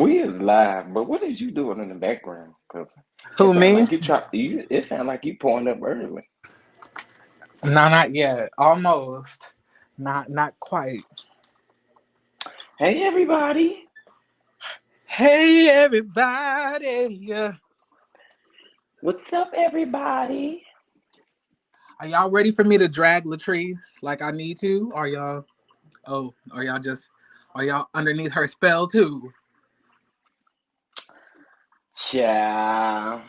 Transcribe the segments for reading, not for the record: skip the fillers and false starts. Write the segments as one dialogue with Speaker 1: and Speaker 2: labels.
Speaker 1: We is live, but what is you doing in the background? Cause it
Speaker 2: Who,
Speaker 1: sound
Speaker 2: me?
Speaker 1: like you try. It sound like you pouring up early.
Speaker 2: No, not yet. Almost. Not quite.
Speaker 1: Hey everybody,
Speaker 2: Hey, everybody.
Speaker 1: what's up, everybody?
Speaker 2: Are y'all ready for me to drag Latrice like I need to? Are y'all? Oh, are y'all underneath her spell too?
Speaker 1: Ciao.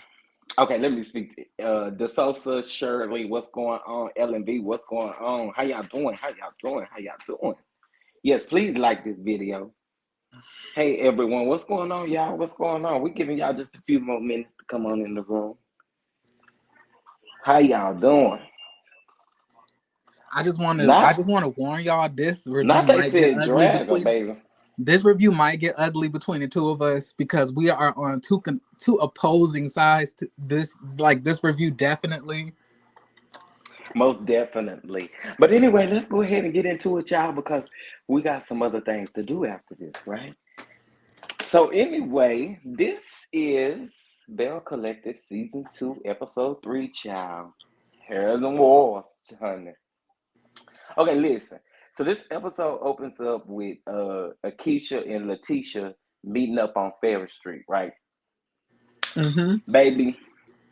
Speaker 1: Okay, let me speak. DeSosa, Shirley, what's going on? LNV, what's going on? How y'all doing? How y'all doing? How y'all doing? Yes, please like this video. Hey everyone, what's going on, y'all? What's going on? We're giving y'all just a few more minutes to come on in the room. How y'all doing?
Speaker 2: I just want
Speaker 1: Not,
Speaker 2: to warn y'all. This review
Speaker 1: not they
Speaker 2: might get
Speaker 1: said
Speaker 2: ugly
Speaker 1: drag her,
Speaker 2: between.
Speaker 1: baby.
Speaker 2: This review might get ugly between the two of us because we are on two opposing sides to this review definitely.
Speaker 1: Most definitely. But anyway, let's go ahead and get into it, y'all, because we got some other things to do after this, right? So anyway, this is Belle Collective Season 2, Episode 3, child. Hares and Wars, honey. Okay, listen. So this episode opens up with Akeisha and Letitia meeting up on Ferris Street, right?
Speaker 2: Mm-hmm.
Speaker 1: Baby,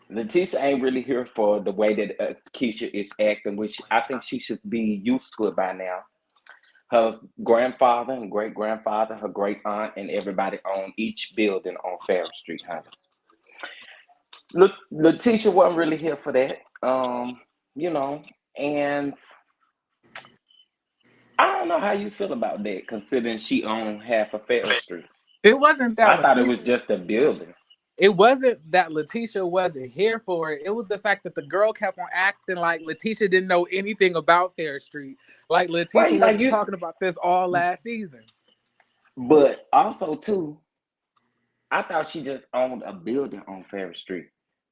Speaker 1: Letitia ain't really here for the way that Akeisha is acting, which I think she should be used to it by now. Her grandfather and great grandfather, her great aunt, and everybody own each building on Ferris Street, honey. Letitia wasn't really here for that, you know, and I don't know how you feel about that, considering she owned half of Ferris Street.
Speaker 2: It wasn't that
Speaker 1: I thought it was
Speaker 2: Letitia.
Speaker 1: just a building.
Speaker 2: It wasn't that Letitia wasn't here for it. It was the fact that the girl kept on acting like Letitia didn't know anything about Fair Street. Like Letitia
Speaker 1: Wait, like
Speaker 2: wasn't
Speaker 1: you,
Speaker 2: talking about this all last season.
Speaker 1: but also too, I thought she just owned a building on Ferris Street.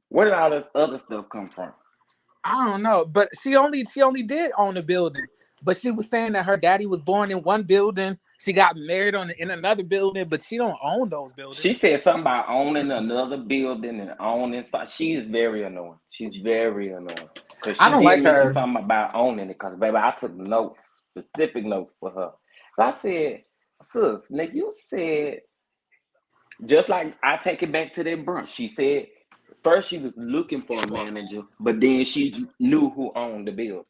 Speaker 1: Where did all this other stuff come from?
Speaker 2: I don't know, but she only did own a building. But she was saying that her daddy was born in one building. She got married in another building, but she don't own those
Speaker 1: She
Speaker 2: buildings.
Speaker 1: said something about owning another building and owning stuff. She is very annoying. She's very annoying. Because
Speaker 2: I
Speaker 1: she
Speaker 2: don't
Speaker 1: did
Speaker 2: like
Speaker 1: mention
Speaker 2: her.
Speaker 1: something about owning it. Because, baby, I took notes, specific notes for her. So I said, sis, Nick, you said, just like I take it back to that brunch. She said, first she was looking for a manager, but then she knew who owned the building.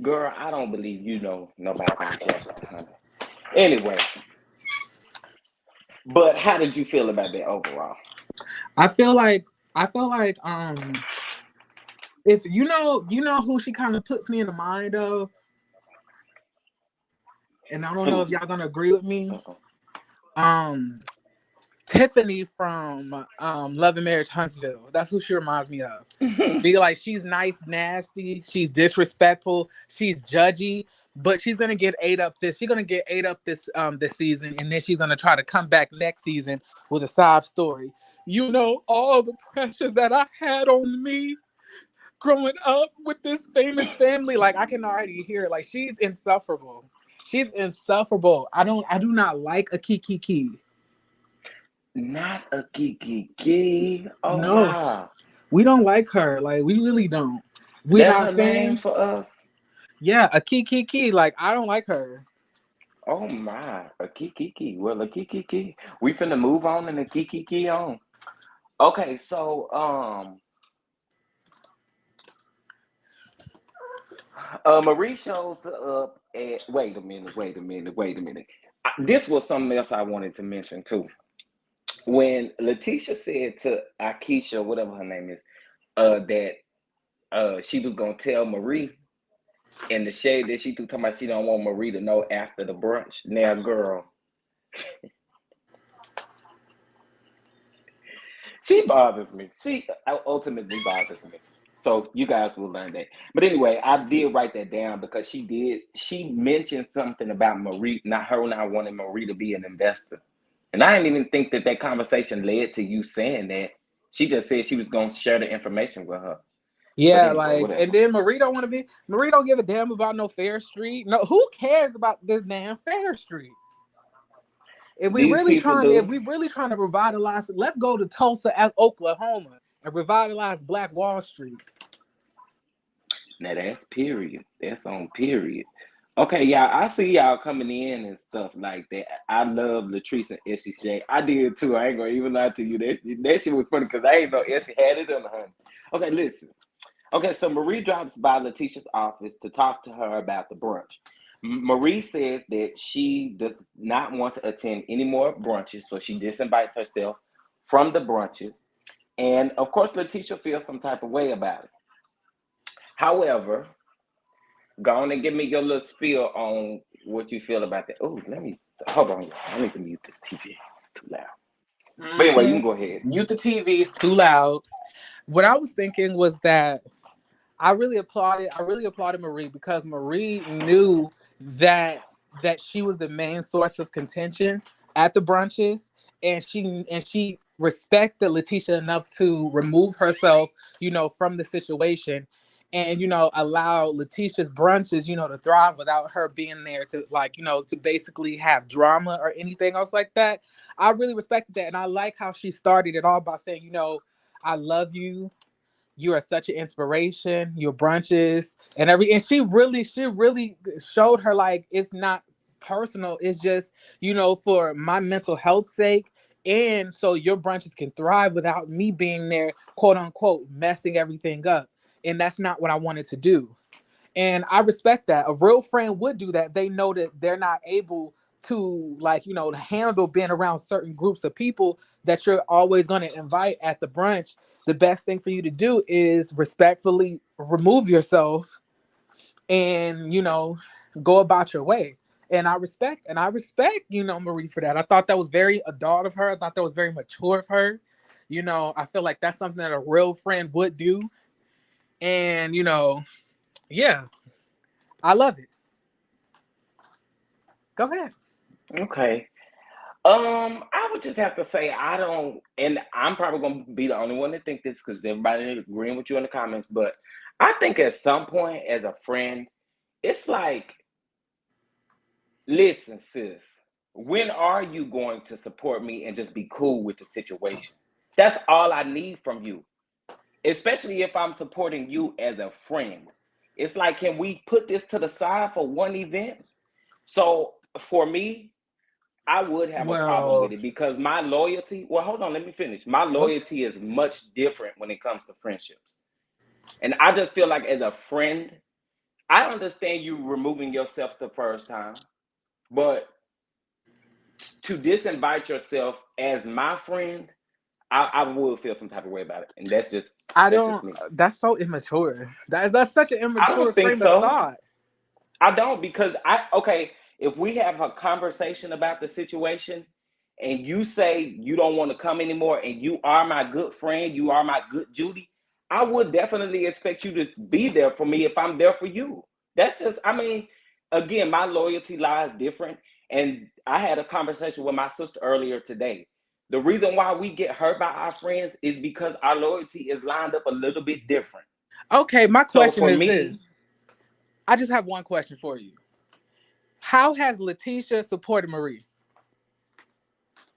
Speaker 1: Girl, I don't believe you know nobody on Jackson, honey. Anyway, but how did you feel about that overall?
Speaker 2: I feel like if you know who she kind of puts me in the mind of, and I don't know
Speaker 1: Who?
Speaker 2: if y'all gonna agree with me.
Speaker 1: Uh-oh.
Speaker 2: Um, Tiffany from Love and Marriage Huntsville. That's who she reminds me of. Be like, she's nice, nasty, she's disrespectful, she's judgy, but she's gonna get ate up this. She's gonna get ate up this season, and then she's gonna try to come back next season with a sob story. You know, all the pressure that I had on me growing up with this famous family. Like, I can already hear it. Like, she's insufferable. She's insufferable. I do not like a Kiki.
Speaker 1: Not a Kiki. Oh
Speaker 2: No,
Speaker 1: wow.
Speaker 2: we don't like her. Like, we really don't. We're
Speaker 1: That's her
Speaker 2: not
Speaker 1: name
Speaker 2: fans.
Speaker 1: for us.
Speaker 2: Yeah, a Kiki. Like, I don't like her.
Speaker 1: Oh my. A Kiki. Well, a Kiki. We finna move on and a Kiki on. Okay, so Marie shows up at wait a minute. This was something else I wanted to mention too. When Letitia said to Akeisha, whatever her name is, that she was gonna tell Marie in the shade that she threw, talking about she don't want Marie to know after the brunch. Now, girl, she bothers me. She ultimately bothers me. So you guys will learn that. But anyway, I did write that down because she mentioned something about Marie, not wanting Marie to be an investor. And I didn't even think that conversation led to you saying that. She just said she was going to share the information with her. But
Speaker 2: Yeah,
Speaker 1: anyway,
Speaker 2: like, and
Speaker 1: whatever.
Speaker 2: then Marie don't give a damn about no Fair Street. No, who cares about this damn Fair Street?
Speaker 1: These people
Speaker 2: if
Speaker 1: do.
Speaker 2: we really trying to revitalize, let's go to Tulsa, Oklahoma, and revitalize Black Wall Street.
Speaker 1: Now that's period. That's on period. Okay, y'all. I see y'all coming in and stuff like that. I love Latrice and Essie Shay. I did too. I ain't gonna even lie to you. That shit was funny because I ain't know Essie had it on her. Okay, listen. Okay, so Marie drops by Letitia's office to talk to her about the brunch. Marie says that she does not want to attend any more brunches, so she disinvites herself from the brunches. And of course, Letitia feels some type of way about it. However, go on and give me your little spiel on what you feel about that. Oh, let me hold on. I need to mute this TV. It's too loud. But anyway, you can go ahead.
Speaker 2: Mute the TV. It's too loud. What I was thinking was that I really applauded Marie because Marie knew that she was the main source of contention at the brunches, and she respected Letitia enough to remove herself, from the situation, and allow Letitia's brunches, to thrive without her being there to, like, to basically have drama or anything else like that. I really respected that, and I like how she started it all by saying, I love you, you are such an inspiration, your brunches and she really showed her, like, it's not personal, it's just, for my mental health sake, and so your brunches can thrive without me being there, quote unquote, messing everything up. And that's not what I wanted to do. And I respect that. A real friend would do that. They know that they're not able to, like, to handle being around certain groups of people that you're always going to invite at the brunch. The best thing for you to do is respectfully remove yourself and, go about your way. And I respect, Marie for that. I thought that was very adult of her. I thought that was very mature of her. I feel like that's something that a real friend would do. And, yeah, I love it. Go ahead.
Speaker 1: Okay. I would just have to say I don't, and I'm probably gonna be the only one to think this because everybody agreeing with you in the comments. But I think at some point, as a friend, it's like, listen, sis, when are you going to support me and just be cool with the situation? That's all I need from you, especially if I'm supporting you as a friend. It's like, can we put this to the side for one event? So for me, I would have a problem with
Speaker 2: Well,
Speaker 1: it because my loyalty, well, hold on, let me finish. My
Speaker 2: okay.
Speaker 1: loyalty is much different when it comes to friendships. And I just feel like as a friend, I understand you removing yourself the first time, but to disinvite yourself as my friend, I would feel some type of way about it. And
Speaker 2: I
Speaker 1: that's just
Speaker 2: don't.
Speaker 1: me.
Speaker 2: That's so immature. That's such an
Speaker 1: I
Speaker 2: immature
Speaker 1: don't think
Speaker 2: frame of
Speaker 1: so.
Speaker 2: thought.
Speaker 1: I don't because okay, if we have a conversation about the situation and you say you don't want to come anymore and you are my good friend, you are my good Judy, I would definitely expect you to be there for me if I'm there for you. That's just, I mean, again, my loyalty lies different. And I had a conversation with my sister earlier today. The reason why we get hurt by our friends is because our loyalty is lined up a little bit different.
Speaker 2: Okay, my
Speaker 1: So
Speaker 2: question
Speaker 1: for
Speaker 2: is
Speaker 1: me,
Speaker 2: this. I just have one question for you. How has Letitia supported Marie?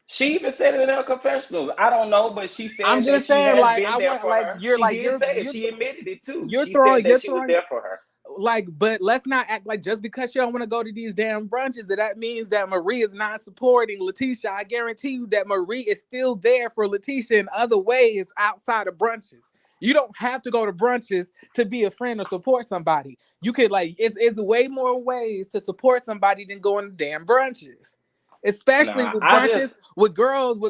Speaker 1: she even said it in her confessional. I don't know, but she
Speaker 2: I'm
Speaker 1: said that
Speaker 2: just
Speaker 1: she
Speaker 2: saying,
Speaker 1: has
Speaker 2: like,
Speaker 1: been
Speaker 2: I
Speaker 1: there
Speaker 2: want,
Speaker 1: for
Speaker 2: like,
Speaker 1: her. She did say it. She admitted it too.
Speaker 2: you're
Speaker 1: She said
Speaker 2: throwing,
Speaker 1: that she was there for her.
Speaker 2: like, but let's not act like just because she don't want to go to these damn brunches that means that Marie is not supporting Letitia. I guarantee you that Marie is still there for Letitia in other ways outside of brunches. You don't have to go to brunches to be a friend or support somebody. You could, like, it's way more ways to support somebody than going to damn brunches. Especially
Speaker 1: Nah,
Speaker 2: with
Speaker 1: I just
Speaker 2: brunches with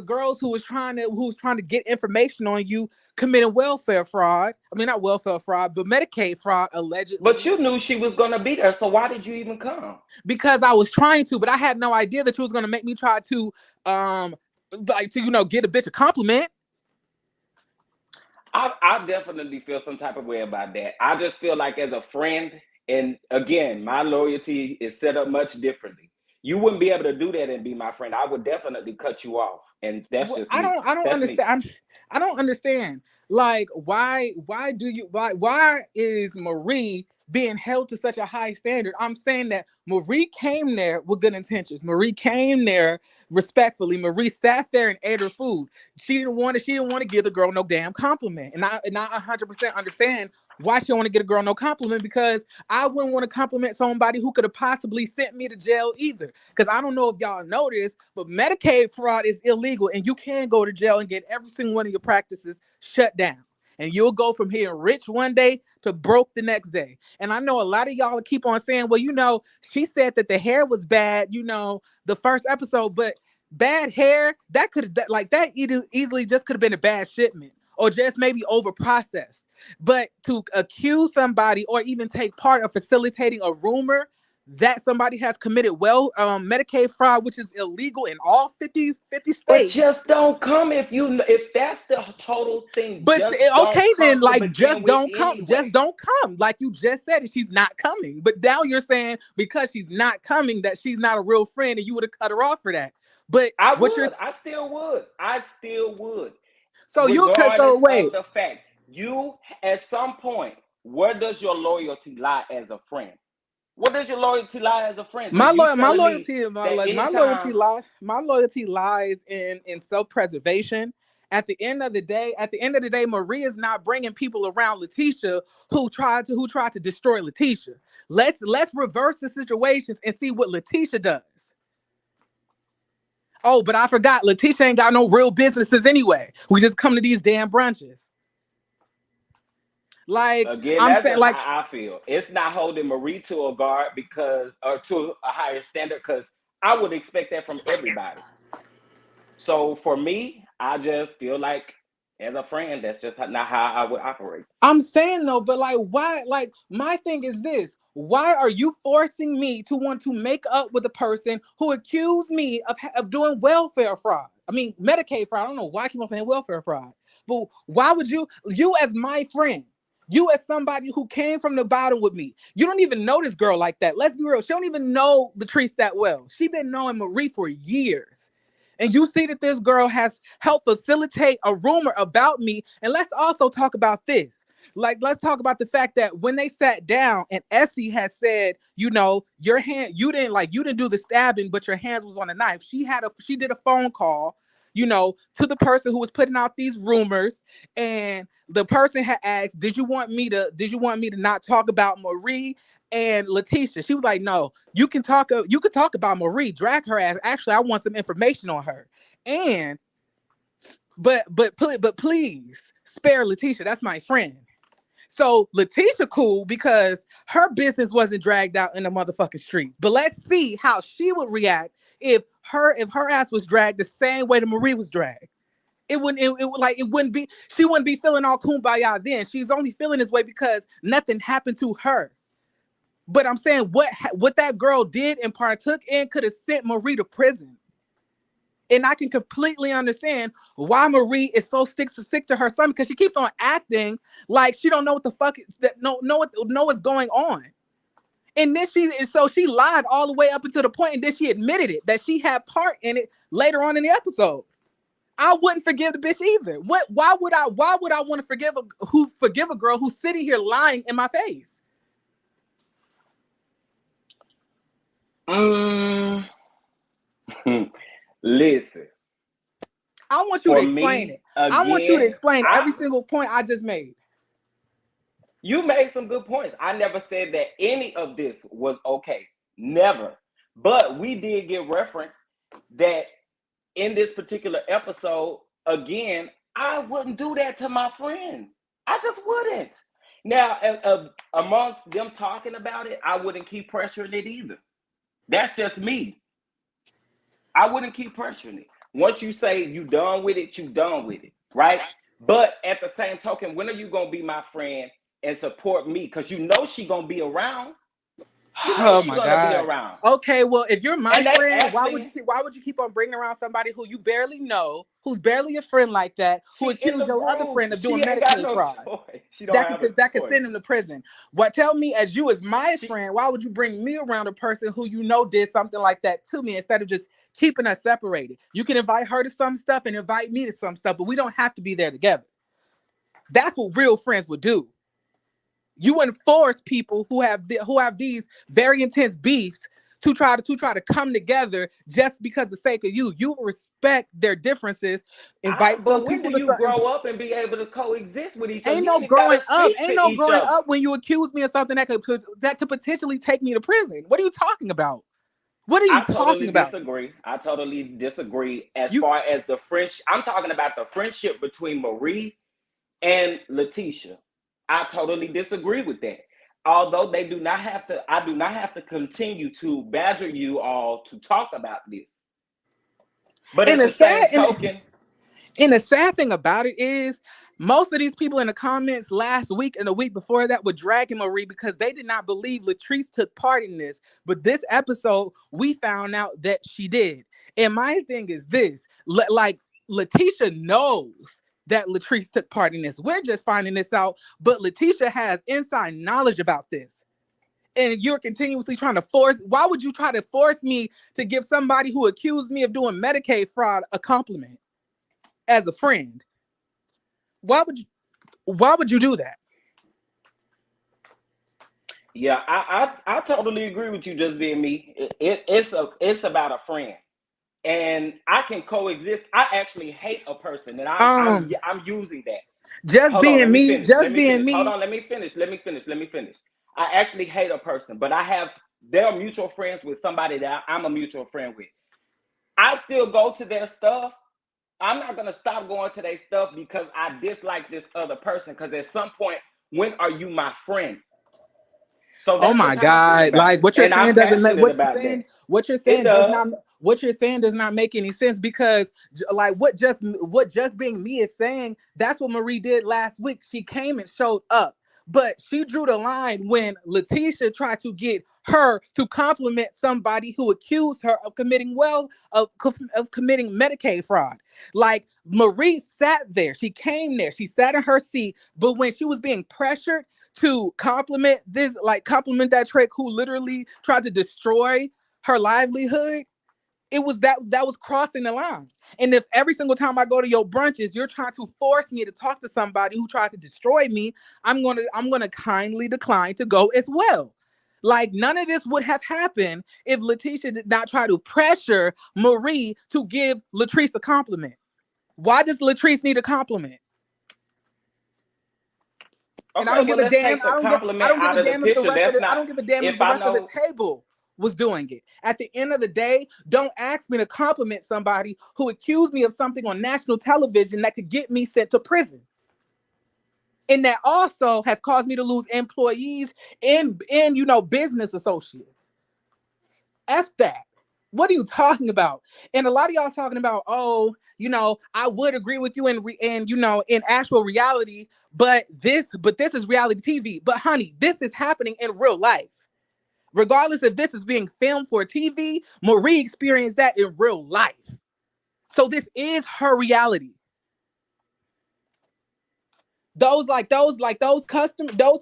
Speaker 2: girls who was trying to get information on you committing welfare fraud. I mean, not welfare fraud, but Medicaid fraud,
Speaker 1: but
Speaker 2: allegedly.
Speaker 1: you knew she was gonna be there, so why did you even come?
Speaker 2: Because I was trying to, but I had no idea that you was gonna make me try to, get a bitch a compliment.
Speaker 1: I definitely feel some type of way about that. I just feel like as a friend, and again, my loyalty is set up much differently. You wouldn't be able to do that and be my friend. I would definitely cut you off, and that's
Speaker 2: Well,
Speaker 1: just
Speaker 2: I
Speaker 1: me.
Speaker 2: don't, I don't
Speaker 1: That's me.
Speaker 2: understand. I don't understand. Like, why is Marie being held to such a high standard. I'm saying that Marie came there with good intentions. Marie came there respectfully. Marie sat there and ate her food. She didn't want to give the girl no damn compliment. And I 100% understand why she don't want to get a girl no compliment, because I wouldn't want to compliment somebody who could have possibly sent me to jail either. Because I don't know if y'all know this, but Medicaid fraud is illegal, and you can go to jail and get every single one of your practices shut down. And you'll go from being rich one day to broke the next day. And I know a lot of y'all keep on saying, well, she said that the hair was bad, the first episode, but bad hair, that easily just could have been a bad shipment, or just maybe over processed. But to accuse somebody or even take part of facilitating a rumor that somebody has committed Medicaid fraud, which is illegal in all 50
Speaker 1: But
Speaker 2: states.
Speaker 1: just don't come if that's the total thing.
Speaker 2: But
Speaker 1: Just
Speaker 2: okay,
Speaker 1: don't
Speaker 2: then,
Speaker 1: come to
Speaker 2: like,
Speaker 1: begin
Speaker 2: just
Speaker 1: with
Speaker 2: don't come. Just
Speaker 1: anyway.
Speaker 2: don't come. Like you just said, she's not coming. But now you're saying because she's not coming that she's not a real friend, and you would have cut her off for that. But
Speaker 1: I
Speaker 2: what you're
Speaker 1: would. I still would. I still would.
Speaker 2: so you cut.
Speaker 1: Regardless
Speaker 2: So wait,
Speaker 1: of the fact, you at some point, where does your loyalty lie as a friend? What does your loyalty lie as a friend? So you
Speaker 2: my
Speaker 1: telling me
Speaker 2: loyalty,
Speaker 1: that anytime
Speaker 2: my loyalty lies in self preservation. At the end of the day, Marie is not bringing people around Letitia who tried to destroy Letitia. Let's reverse the situations and see what Letitia does. Oh, but I forgot, Letitia ain't got no real businesses anyway. We just come to these damn brunches. Like
Speaker 1: again,
Speaker 2: I'm
Speaker 1: that's
Speaker 2: saying,
Speaker 1: just
Speaker 2: like
Speaker 1: how I feel. It's not holding Marie to a guard or to a higher standard, because I would expect that from everybody. So for me, I just feel like as a friend, that's just not how I would operate.
Speaker 2: I'm saying though, but like why? Like my thing is this: why are you forcing me to want to make up with a person who accused me of doing welfare fraud? I mean Medicaid fraud. I don't know why I keep on saying welfare fraud, but why would you as my friend? You as somebody who came from the bottom with me, you don't even know this girl like that. Let's be real. She don't even know Latrice that well. She been knowing Marie for years. And you see that this girl has helped facilitate a rumor about me. And let's also talk about this. Like, let's talk about the fact that when they sat down and Essie has said, your hand, you didn't do the stabbing, but your hands was on a knife. She did a phone call, to the person who was putting out these rumors. And the person had asked, did you want me to not talk about Marie and Letitia? She was like, no, you can talk about Marie, drag her ass. Actually, I want some information on her. And but please spare Letitia. That's my friend. So Letitia cool because her business wasn't dragged out in the motherfucking streets. But let's see how she would react if her ass was dragged the same way that Marie was dragged. She wouldn't be feeling all kumbaya then. She's only feeling this way because nothing happened to her. But I'm saying what that girl did and partook in could have sent Marie to prison. And I can completely understand why Marie is so sick to her son, because she keeps on acting like she don't know what the fuck know what's going on. And then she lied all the way up until the point, and then she admitted it that she had part in it later on in the episode. I wouldn't forgive the bitch either. Why would I want to forgive a girl who's sitting here lying in my face?
Speaker 1: Listen,
Speaker 2: I want you to
Speaker 1: for
Speaker 2: explain it.
Speaker 1: me,
Speaker 2: I want you to
Speaker 1: again,
Speaker 2: explain every single point I just made.
Speaker 1: you made some good points. I never said that any of this was okay. Never. But we did get reference that in this particular episode, again, I wouldn't do that to my friend. I just wouldn't. Now, amongst them talking about it, I wouldn't keep pressuring it either. That's just me. I wouldn't keep pressuring it. Once you say you done with it, you done with it, right? But at the same token, when are you gonna be my friend and support me? Because you know she gonna be around. You know
Speaker 2: Oh
Speaker 1: she
Speaker 2: my
Speaker 1: gonna be
Speaker 2: god.
Speaker 1: around.
Speaker 2: Okay, well, if you're my
Speaker 1: And they
Speaker 2: friend,
Speaker 1: actually,
Speaker 2: why would you keep on bringing around somebody who you barely know, who's barely a friend like that, who
Speaker 1: she in
Speaker 2: accused
Speaker 1: the
Speaker 2: your other
Speaker 1: group.
Speaker 2: friend of
Speaker 1: She
Speaker 2: doing
Speaker 1: ain't got
Speaker 2: Medicaid
Speaker 1: no
Speaker 2: fraud?
Speaker 1: choice. She don't
Speaker 2: That
Speaker 1: have a
Speaker 2: could
Speaker 1: choice.
Speaker 2: send him to prison. What tell me, as you as my
Speaker 1: She
Speaker 2: friend, why would you bring me around a person who did something like that to me instead of just keeping us separated? You can invite her to some stuff and invite me to some stuff, but we don't have to be there together. That's what real friends would do. You wouldn't force people who have these very intense beefs to try to come together just because of the sake of you. You respect their differences. Invite some
Speaker 1: But when do
Speaker 2: people to
Speaker 1: you
Speaker 2: something.
Speaker 1: grow up and be able to coexist with each other?
Speaker 2: Ain't
Speaker 1: You
Speaker 2: no
Speaker 1: ain't even got
Speaker 2: growing
Speaker 1: to
Speaker 2: up.
Speaker 1: speak
Speaker 2: Ain't
Speaker 1: to
Speaker 2: no
Speaker 1: each
Speaker 2: growing
Speaker 1: other.
Speaker 2: up when you accuse me of something that could potentially take me to prison. What are you talking about? What are you
Speaker 1: I totally
Speaker 2: talking about?
Speaker 1: disagree. I totally disagree as
Speaker 2: You
Speaker 1: far as the French. I'm talking about the friendship between Marie and Letitia. I totally disagree with that. Although they do not have to, I do not have to continue to badger you all to talk about this. But
Speaker 2: and
Speaker 1: at
Speaker 2: the
Speaker 1: the same
Speaker 2: sad and
Speaker 1: token,
Speaker 2: And the sad thing about it is, most of these people in the comments last week and the week before that were dragging Marie because they did not believe Latrice took part in this. But this episode, we found out that she did. And my thing is this: like Letitia knows that Latrice took part in this. We're just finding this out, but Letitia has inside knowledge about this. And you're continuously trying to force. Why would you try to force me to give somebody who accused me of doing Medicaid fraud a compliment as a friend? Why would you? Why would you do that?
Speaker 1: yeah, I totally agree with you. Just being me, it's about a friend, and I can coexist. I actually hate a person, and
Speaker 2: Um,
Speaker 1: I'm using that.
Speaker 2: just
Speaker 1: Hold on,
Speaker 2: being
Speaker 1: let me
Speaker 2: me,
Speaker 1: finish. Let
Speaker 2: just
Speaker 1: me
Speaker 2: being
Speaker 1: finish. Hold
Speaker 2: me.
Speaker 1: on, let me finish. Let me finish. Let me finish. I actually hate a person, but they're mutual friends with somebody that I'm a mutual friend with. I still go to their stuff. I'm not gonna stop going to their stuff because I dislike this other person. Because at some point, when are you my friend? So
Speaker 2: Oh
Speaker 1: that's
Speaker 2: my
Speaker 1: just how I feel
Speaker 2: God!
Speaker 1: about
Speaker 2: Like
Speaker 1: it,
Speaker 2: what you're
Speaker 1: and I'm
Speaker 2: saying doesn't make
Speaker 1: passionate
Speaker 2: what you're
Speaker 1: about that.
Speaker 2: saying. What you're
Speaker 1: It
Speaker 2: saying does
Speaker 1: does.
Speaker 2: not. What you're saying does not make any sense because, like, what just being me is saying. That's what Marie did last week. She came and showed up, but she drew the line when Letitia tried to get her to compliment somebody who accused her of committing of committing Medicaid fraud. Like Marie sat there, she came there, she sat in her seat, but when she was being pressured to compliment that trick who literally tried to destroy her livelihood, it was that was crossing the line. And if every single time I go to your brunches you're trying to force me to talk to somebody who tried to destroy me, I'm gonna kindly decline to go as well. Like none of this would have happened if Letitia did not try to pressure Marie to give Latrice a compliment. Why does Latrice need a compliment? And I
Speaker 1: Okay,
Speaker 2: don't give
Speaker 1: well,
Speaker 2: a
Speaker 1: let's
Speaker 2: damn.
Speaker 1: take the
Speaker 2: I
Speaker 1: compliment
Speaker 2: don't give a
Speaker 1: out of the
Speaker 2: damn if the
Speaker 1: picture.
Speaker 2: rest of
Speaker 1: That's
Speaker 2: the I
Speaker 1: not.
Speaker 2: don't give a damn if
Speaker 1: If
Speaker 2: the
Speaker 1: I
Speaker 2: rest of the
Speaker 1: know.
Speaker 2: table was doing it. At the end of the day, don't ask me to compliment somebody who accused me of something on national television that could get me sent to prison. And that also has caused me to lose employees and business associates. F that. What are you talking about? And a lot of y'all talking about, oh, I would agree with you in actual reality, but this is reality TV. But honey, this is happening in real life. Regardless if this is being filmed for TV, Marie experienced that in real life. So this is her reality. Those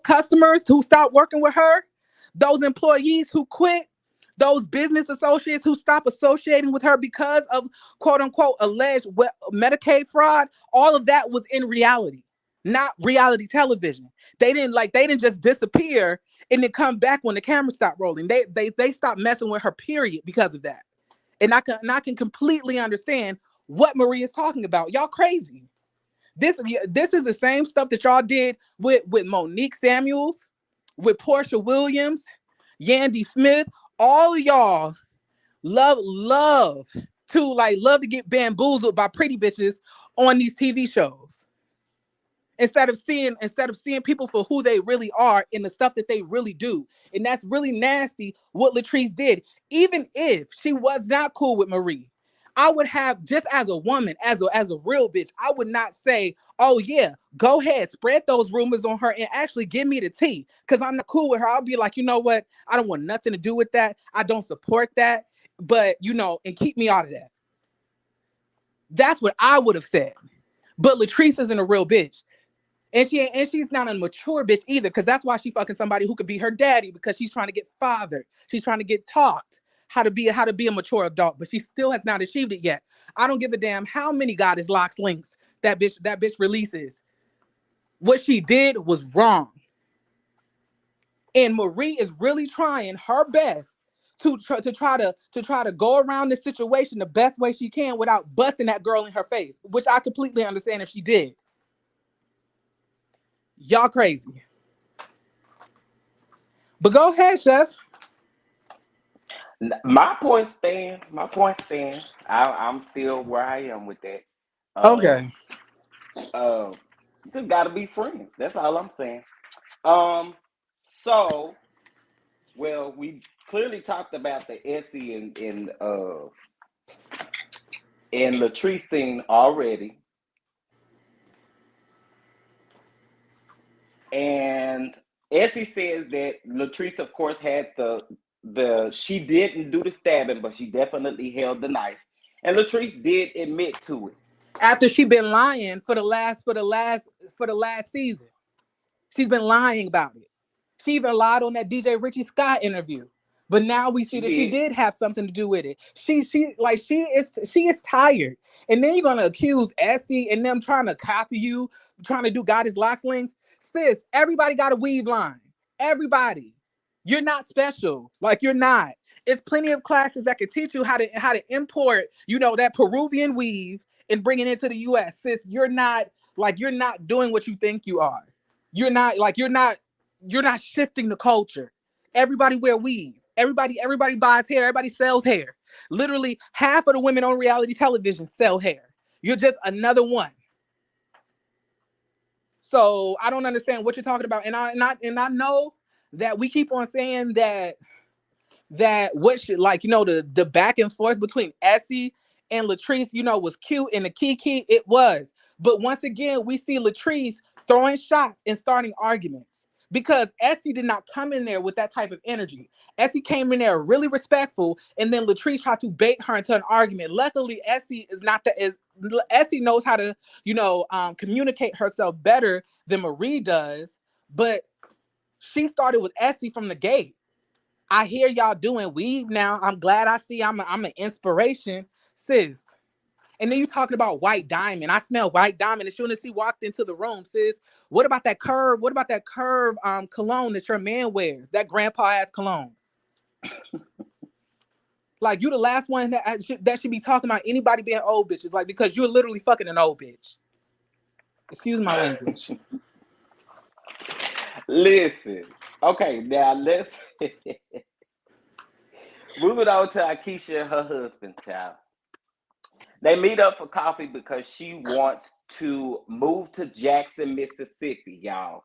Speaker 2: customers who stopped working with her, those employees who quit, those business associates who stopped associating with her because of quote unquote alleged Medicaid fraud, all of that was in reality, not reality television. They didn't just disappear and then come back when the camera stopped rolling. They stopped messing with her period because of that. And I can completely understand what Marie is talking about. Y'all crazy. This is the same stuff that y'all did with Monique Samuels, with Portia Williams, Yandy Smith. All of y'all love love to get bamboozled by pretty bitches on these TV shows instead of seeing people for who they really are and the stuff that they really do. And that's really nasty what Latrice did. Even if she was not cool with Marie, I would have, just as a woman, as a real bitch, I would not say, oh yeah, go ahead, spread those rumors on her and actually give me the tea. Because I'm not cool with her. I'll be like, you know what? I don't want nothing to do with that. I don't support that. But and keep me out of that. That's what I would have said. But Latrice isn't a real bitch. And she's not a mature bitch either, because that's why she fucking somebody who could be her daddy, because she's trying to get fathered. She's trying to get taught how to be a mature adult, but she still has not achieved it yet. I don't give a damn how many goddess locks links that bitch releases. What she did was wrong. And Marie is really trying her best to try to go around this situation the best way she can without busting that girl in her face, which I completely understand if she did. Y'all crazy. But go ahead, Chef.
Speaker 1: My point stands. My point stands. I'm still where I am with that.
Speaker 2: Okay.
Speaker 1: Um, uh, just gotta be friends. That's all I'm saying. Um, so well, we clearly talked about the Essie and Latrice scene already, and Essie says that Latrice, of course, had the she didn't do the stabbing, but she definitely held the knife, and Latrice did admit to it.
Speaker 2: After she been lying for the last season. She's been lying about it. She even lied on that DJ Richie Scott interview. But now we see
Speaker 1: She
Speaker 2: that she
Speaker 1: did.
Speaker 2: did have something to do with it. She is tired. And then you're gonna accuse Essie and them trying to copy you, trying to do Goddess Locks links. Sis, everybody got a weave line. Everybody. You're not special. Like you're not. It's plenty of classes that can teach you how to import, that Peruvian weave and bring it into the US. Sis, you're not doing what you think you are. You're not shifting the culture. Everybody wear weave. Everybody buys hair. Everybody sells hair. Literally half of the women on reality television sell hair. You're just another one. So I don't understand what you're talking about. And I know that we keep on saying that what should, like, the back and forth between Essie and Latrice, was cute, and the Kiki it was. But once again, we see Latrice throwing shots and starting arguments because Essie did not come in there with that type of energy. Essie came in there really respectful, and then Latrice tried to bait her into an argument. Luckily, Essie is not that is Essie knows how to communicate herself better than Marie does, but she started with Essie from the gate. I hear y'all doing weave now. I'm glad I see I'm an inspiration, sis. And then you talking about White Diamond. I smell White Diamond as soon as she walked into the room, sis. What about that curve? What about that curve cologne that your man wears? That grandpa ass cologne. Like you the last one that should be talking about anybody being old bitches. Like because you're literally fucking an old bitch. Excuse my language.
Speaker 1: Listen. Okay, now let's move it on to Akeisha and her husband, child. They meet up for coffee because she wants to move to Jackson, Mississippi, y'all.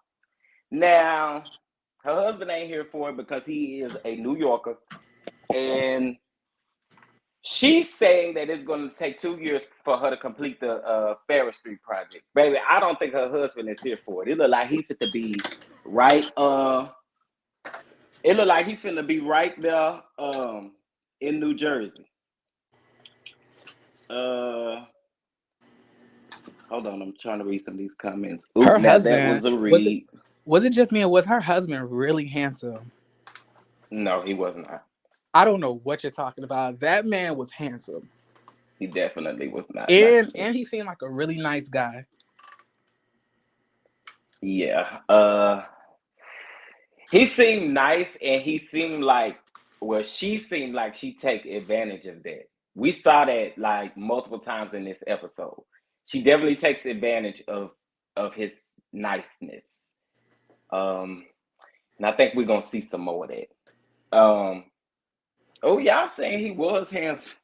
Speaker 1: Now, her husband ain't here for it because he is a New Yorker. And she's saying that it's going to take 2 years for her to complete the Ferris Street project. Baby, I don't think her husband is here for it. It look like he's fit to be right. It look like he's finna be right there in New Jersey. Hold on, I'm trying to read some of these comments. Oop,
Speaker 2: Her
Speaker 1: now that was
Speaker 2: husband
Speaker 1: a
Speaker 2: was it
Speaker 1: read.
Speaker 2: was it just me or was her husband really handsome?
Speaker 1: No, he was not.
Speaker 2: I don't know what you're talking about. That man was handsome.
Speaker 1: He definitely was not.
Speaker 2: And he seemed like a really nice guy.
Speaker 1: Yeah. He seemed nice, and he seemed like, well, she seemed like she take advantage of that. We saw that like multiple times in this episode. She definitely takes advantage of his niceness. Um, and I think we're gonna see some more of that. Oh, y'all saying he was handsome.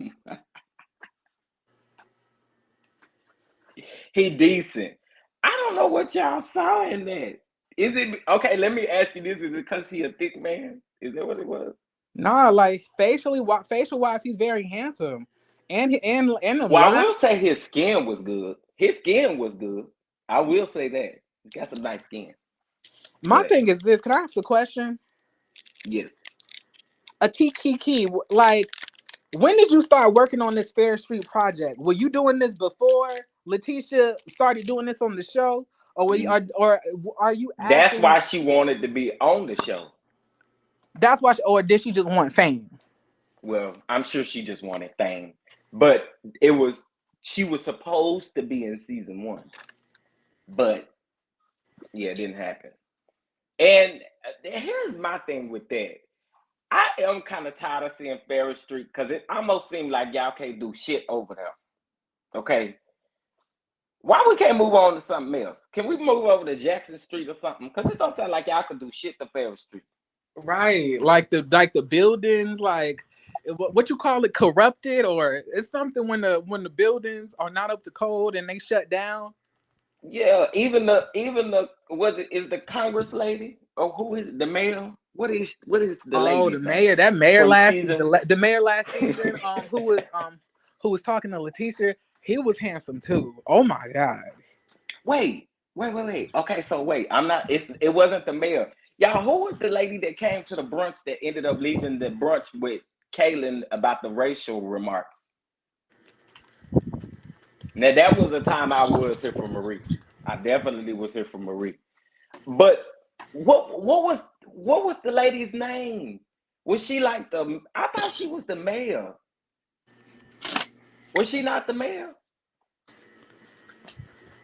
Speaker 1: He decent. I don't know what y'all saw in that. Is it okay? Let me ask you this: is it because he a thick man? Is that what it was?
Speaker 2: Nah, like facial wise, he's very handsome, and them
Speaker 1: Well, I will
Speaker 2: locks.
Speaker 1: say his skin was good. His skin was good. I will say that. He got some nice skin.
Speaker 2: My
Speaker 1: But
Speaker 2: thing is this: can I ask a question?
Speaker 1: yes.
Speaker 2: A key. Like, when did you start working on this Fair Street project? Were you doing this before Letitia started doing this on the show, or are you
Speaker 1: That's
Speaker 2: actually?
Speaker 1: why she wanted to be on the show.
Speaker 2: That's why, or did she just want fame?
Speaker 1: Well, I'm sure she just wanted fame. But it was she was supposed to be in season 1. But yeah, it didn't happen. And here's my thing with that. I am kind of tired of seeing Ferris Street because it almost seems like y'all can't do shit over there. Okay. Why we can't move on to something else? Can we move over to Jackson Street or something? Because it don't sound like y'all could do shit to Ferris Street.
Speaker 2: Right, like the buildings, like what you call it, corrupted, or it's something when the buildings are not up to code and they shut down.
Speaker 1: Yeah, even the was it is the Congress lady or who is the mayor? What is the
Speaker 2: Oh,
Speaker 1: lady's
Speaker 2: the
Speaker 1: name
Speaker 2: mayor, that mayor
Speaker 1: from
Speaker 2: last
Speaker 1: season?
Speaker 2: the mayor last season, who was talking to Letitia, he was handsome too. Oh my god.
Speaker 1: Wait. Okay, so wait, I'm not. It wasn't the mayor. Y'all, who was the lady that came to the brunch that ended up leaving the brunch with Kaylin about the racial remarks? Now that was the time I was here for Marie. I definitely was here for Marie. But what was the lady's name? Was she like the? I thought she was the mayor. Was she not the mayor?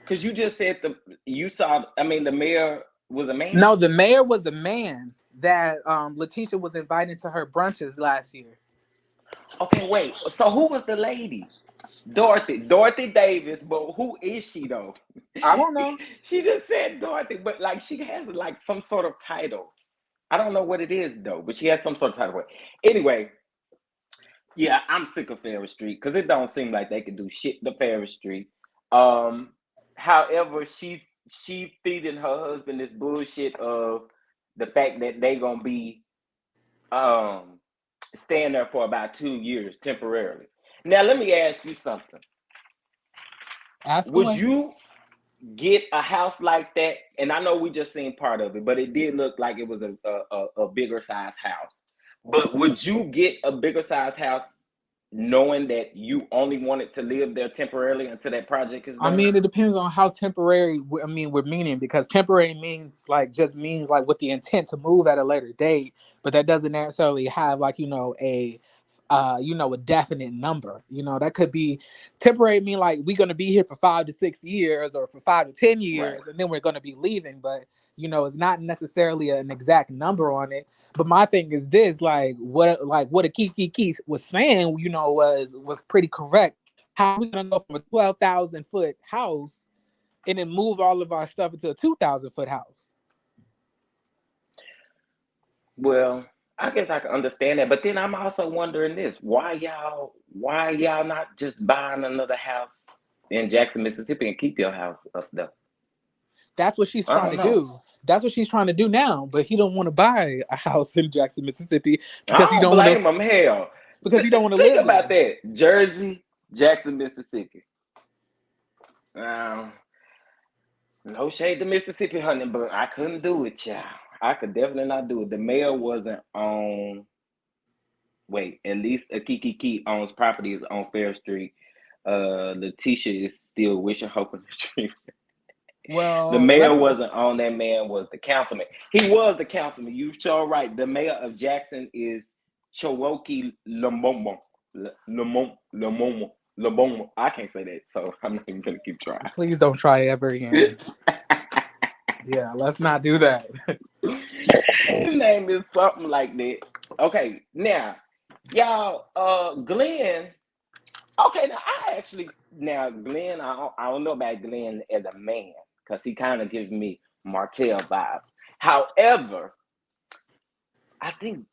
Speaker 1: Because you just said you saw. I mean, the mayor was a man.
Speaker 2: No, the mayor was the man that Letitia was invited to her brunches last year.
Speaker 1: Okay, wait. So who was the lady? Dorothy Davis. But who is she though?
Speaker 2: I don't know.
Speaker 1: She just said Dorothy, but like she has like some sort of title. I don't know what it is though, but she has some sort of title. Anyway, yeah, I'm sick of Ferris Street because it don't seem like they can do shit to Ferris Street. Um, however, she feeding her husband this bullshit of the fact that they gonna be um staying there for about 2 years temporarily. Now, let me ask you something.
Speaker 2: Ask
Speaker 1: Would
Speaker 2: away.
Speaker 1: you get a house like that? And I know we just seen part of it, but it did look like it was a bigger size house. But would you get a bigger size house knowing that you only wanted to live there temporarily until that project is
Speaker 2: I
Speaker 1: done?
Speaker 2: mean, it depends on how temporary. I mean, we're meaning, because temporary means like just means like with the intent to move at a later date, but that doesn't necessarily have like a definite number. That could be temporary. Mean like we're gonna be here for 5 to 6 years or for 5 to 10 years,
Speaker 1: Right.
Speaker 2: and then we're gonna be leaving. But it's not necessarily an exact number on it. But my thing is this: like what a Kiki was saying, was pretty correct. How are we gonna go from a 12,000 foot house and then move all of our stuff into a 2,000 foot house?
Speaker 1: Well, I guess I can understand that, but then I'm also wondering this: why y'all not just buying another house in Jackson, Mississippi, and keep your house up there?
Speaker 2: That's what she's
Speaker 1: I
Speaker 2: trying
Speaker 1: don't
Speaker 2: to
Speaker 1: know.
Speaker 2: do. That's what she's trying to do now. But he don't want to buy a house in Jackson, Mississippi,
Speaker 1: I
Speaker 2: because he
Speaker 1: don't
Speaker 2: don't want to
Speaker 1: blame them. Hell,
Speaker 2: because he don't want to
Speaker 1: think
Speaker 2: live
Speaker 1: about
Speaker 2: there.
Speaker 1: that: Jersey, Jackson, Mississippi. Um, no shade to Mississippi, honey, but I couldn't do it, child. I could definitely not do it. The mayor wasn't on. Wait, at least Kiki Key owns properties on Fair Street. Letitia is still wishing, hoping, dreaming. The
Speaker 2: Well,
Speaker 1: mayor
Speaker 2: let's.
Speaker 1: wasn't on. That man was the councilman. He was the councilman. You sure right. The mayor of Jackson is Chowoki Lomomo. Lomomo. I can't say that, so I'm not even gonna keep trying.
Speaker 2: Please don't try ever again. Yeah, let's not do that.
Speaker 1: His name is something like that. Okay, now, y'all, Glenn. Okay, now Glenn, I don't know about Glenn as a man because he kind of gives me Martell vibes. However, I think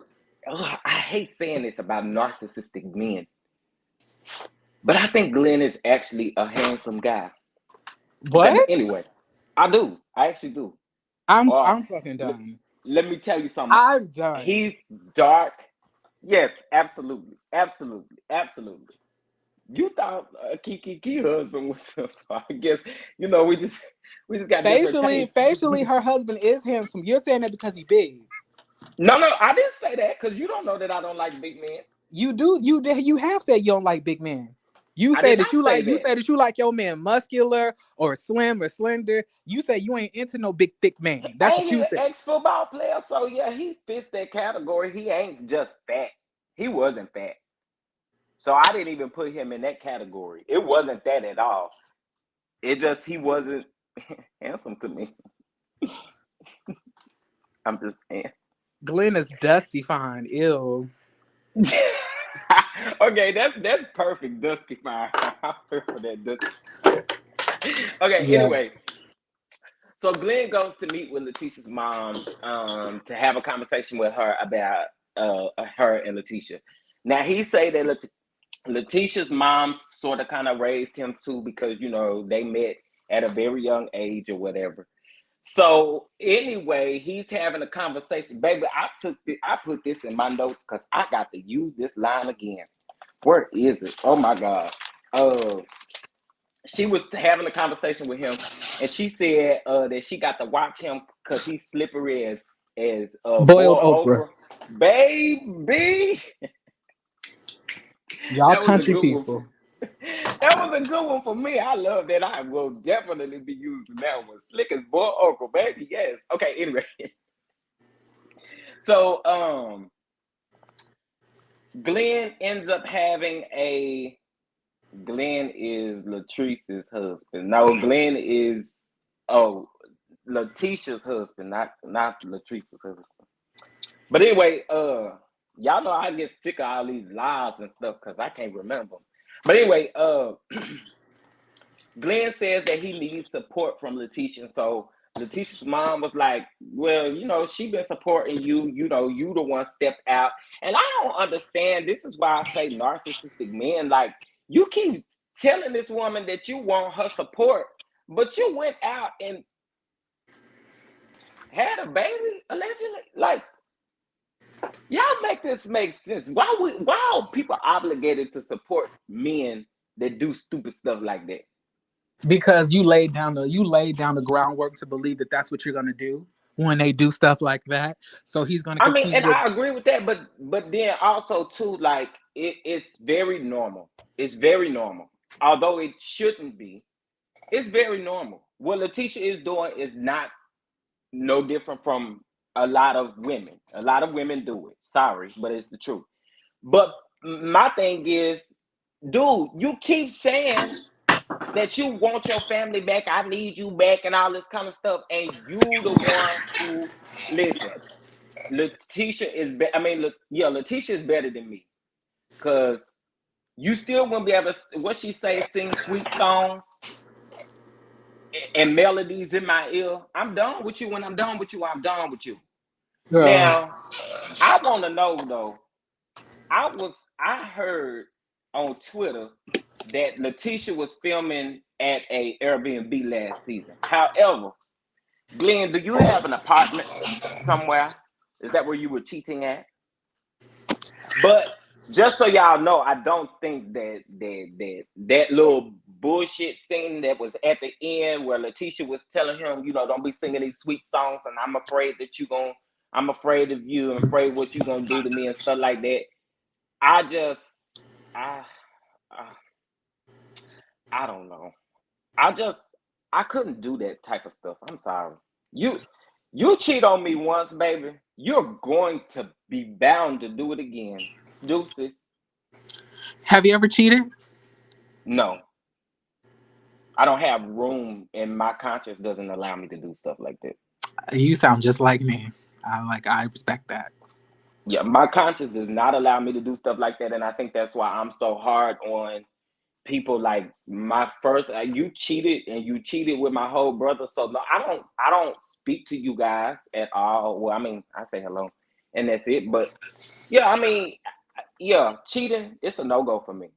Speaker 1: I hate saying this about narcissistic men, but I think Glenn is actually a handsome guy. Okay, but
Speaker 2: What?
Speaker 1: anyway, I do. I actually do.
Speaker 2: I'm
Speaker 1: Or
Speaker 2: I'm fucking
Speaker 1: l-
Speaker 2: done.
Speaker 1: let me tell you something.
Speaker 2: I'm done.
Speaker 1: He's dark. Yes, absolutely, absolutely, absolutely. You thought Kiki husband was so I guess we just got different
Speaker 2: Facially,
Speaker 1: tastes.
Speaker 2: facially, her husband is handsome. You're saying that because he big.
Speaker 1: No, I didn't say that because you don't know that I don't like big men.
Speaker 2: You do. You have said you don't like big men. You
Speaker 1: I
Speaker 2: say
Speaker 1: did
Speaker 2: that
Speaker 1: not
Speaker 2: you
Speaker 1: say
Speaker 2: like you
Speaker 1: that.
Speaker 2: say that you like your man muscular or slim or slender. You say you ain't into no big thick man. That's what
Speaker 1: Ain't he
Speaker 2: you
Speaker 1: an
Speaker 2: said.
Speaker 1: ex-football player? So yeah, he fits that category. He ain't just fat. He wasn't fat. So I didn't even put him in that category. It wasn't that at all. It just he wasn't handsome to me. I'm just saying.
Speaker 2: Glenn is dusty fine. Ew.
Speaker 1: Okay, that's perfect, Dusty Fine. I'm here for that Dusty. Okay,
Speaker 2: Yeah.
Speaker 1: anyway, so Glenn goes to meet with Letitia's mom to have a conversation with her about her and Letitia. Now he say that Letitia's mom sort of kind of raised him too because they met at a very young age or whatever. So anyway, he's having a conversation. Baby, I put this in my notes because I got to use this line again. Where is it? Oh my God. Uh, she was having a conversation with him, and she said that she got to watch him because he's slippery as
Speaker 2: Boiled
Speaker 1: boiled
Speaker 2: okra.
Speaker 1: okra. Baby,
Speaker 2: Y'all
Speaker 1: that was a
Speaker 2: country
Speaker 1: good one.
Speaker 2: people.
Speaker 1: That was a good one for me. I love that. I will definitely be using that one. Slick as boiled okra, baby. Yes. Okay. Anyway, so Glenn ends up having a. Glenn is Latrice's husband. No, Glenn is Letitia's husband, not Latrice's husband. But anyway, y'all know I get sick of all these lies and stuff because I can't remember. But anyway, Glenn says that he needs support from Letitia. So Letitia's mom was like, well, she been supporting you. You the one stepped out. And I don't understand. This is why I say narcissistic men. Like, you keep telling this woman that you want her support, but you went out and had a baby, allegedly. Like, y'all make this make sense. Why are people obligated to support men that do stupid stuff like that?
Speaker 2: Because you laid down the groundwork to believe that that's what you're gonna do when they do stuff like that. So he's gonna
Speaker 1: I mean,
Speaker 2: continue
Speaker 1: and
Speaker 2: to.
Speaker 1: I agree with that, but then also too, like it's very normal. It's very normal, although it shouldn't be. It's very normal. What Letitia is doing is not no different from a lot of women. A lot of women do it. Sorry, but it's the truth. But my thing is, dude, you keep saying that you want your family back. I need you back, and all this kind of stuff, and you the one who listen. Letitia is I mean, Letitia is better than me because you still won't be able to, what she say, sing sweet songs and melodies in my ear. I'm done with you. When I'm done with you, I'm done with you.
Speaker 2: Girl,
Speaker 1: Now, I want to know though. I heard on Twitter that Letitia was filming at a Airbnb last season. However, Glenn, do you have an apartment somewhere? Is that where you were cheating at? But just so y'all know, I don't think that little bullshit scene that was at the end where Letitia was telling him, don't be singing these sweet songs, and I'm afraid of you, I'm afraid what you gonna do to me and stuff like that. I just, I, I, I don't know. I couldn't do that type of stuff. I'm sorry. You, you cheat on me once, baby. You're going to be bound to do it again. Deuces.
Speaker 2: have you ever cheated?
Speaker 1: No, I don't have room, and my conscience doesn't allow me to do stuff like that.
Speaker 2: You sound just like me. I respect that.
Speaker 1: Yeah, my conscience does not allow me to do stuff like that, and I think that's why I'm so hard on people. Like my first, you cheated, and you cheated with my whole brother. So no, I don't speak to you guys at all. Well, I mean, I say hello, and that's it. But yeah, I mean, yeah, cheating, it's a no go for me.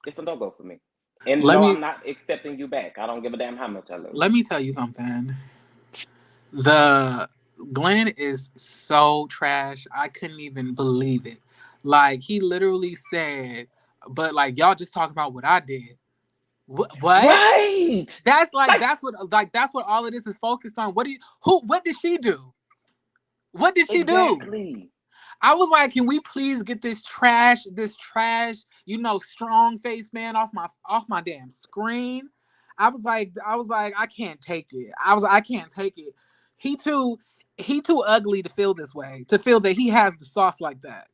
Speaker 1: It's a no go for me. And
Speaker 2: Let
Speaker 1: no,
Speaker 2: me
Speaker 1: I'm not accepting you back. I don't give a damn how much I love you.
Speaker 2: let me tell you something. The Glenn is so trash. I couldn't even believe it. Like he literally said, but like y'all just talking about what I did. What?
Speaker 1: Right.
Speaker 2: That's like
Speaker 1: Like,
Speaker 2: that's what all of this is focused on. What did she do? What did she do?
Speaker 1: exactly.
Speaker 2: I was like, can we please get this trash, strong face man off my damn screen? I was like, I can't take it. I can't take it. He too he too ugly to feel this way, to feel that he has the sauce like that.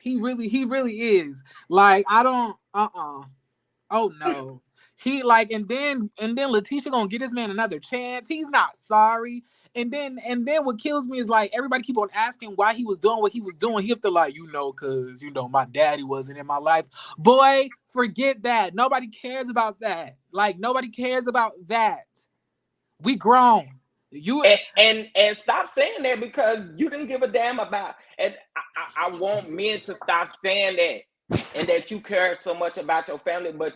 Speaker 2: He really is. Like, I don't Oh no. He like, and then Letitia gonna get this man another chance. He's not sorry. And then what kills me is like everybody keep on asking why he was doing what he was doing. He up to like, cause my daddy wasn't in my life. Boy, forget that. Nobody cares about that. Like nobody cares about that. We grown. You
Speaker 1: And stop saying that because you didn't give a damn about. And I want men to stop saying that, and that you care so much about your family, but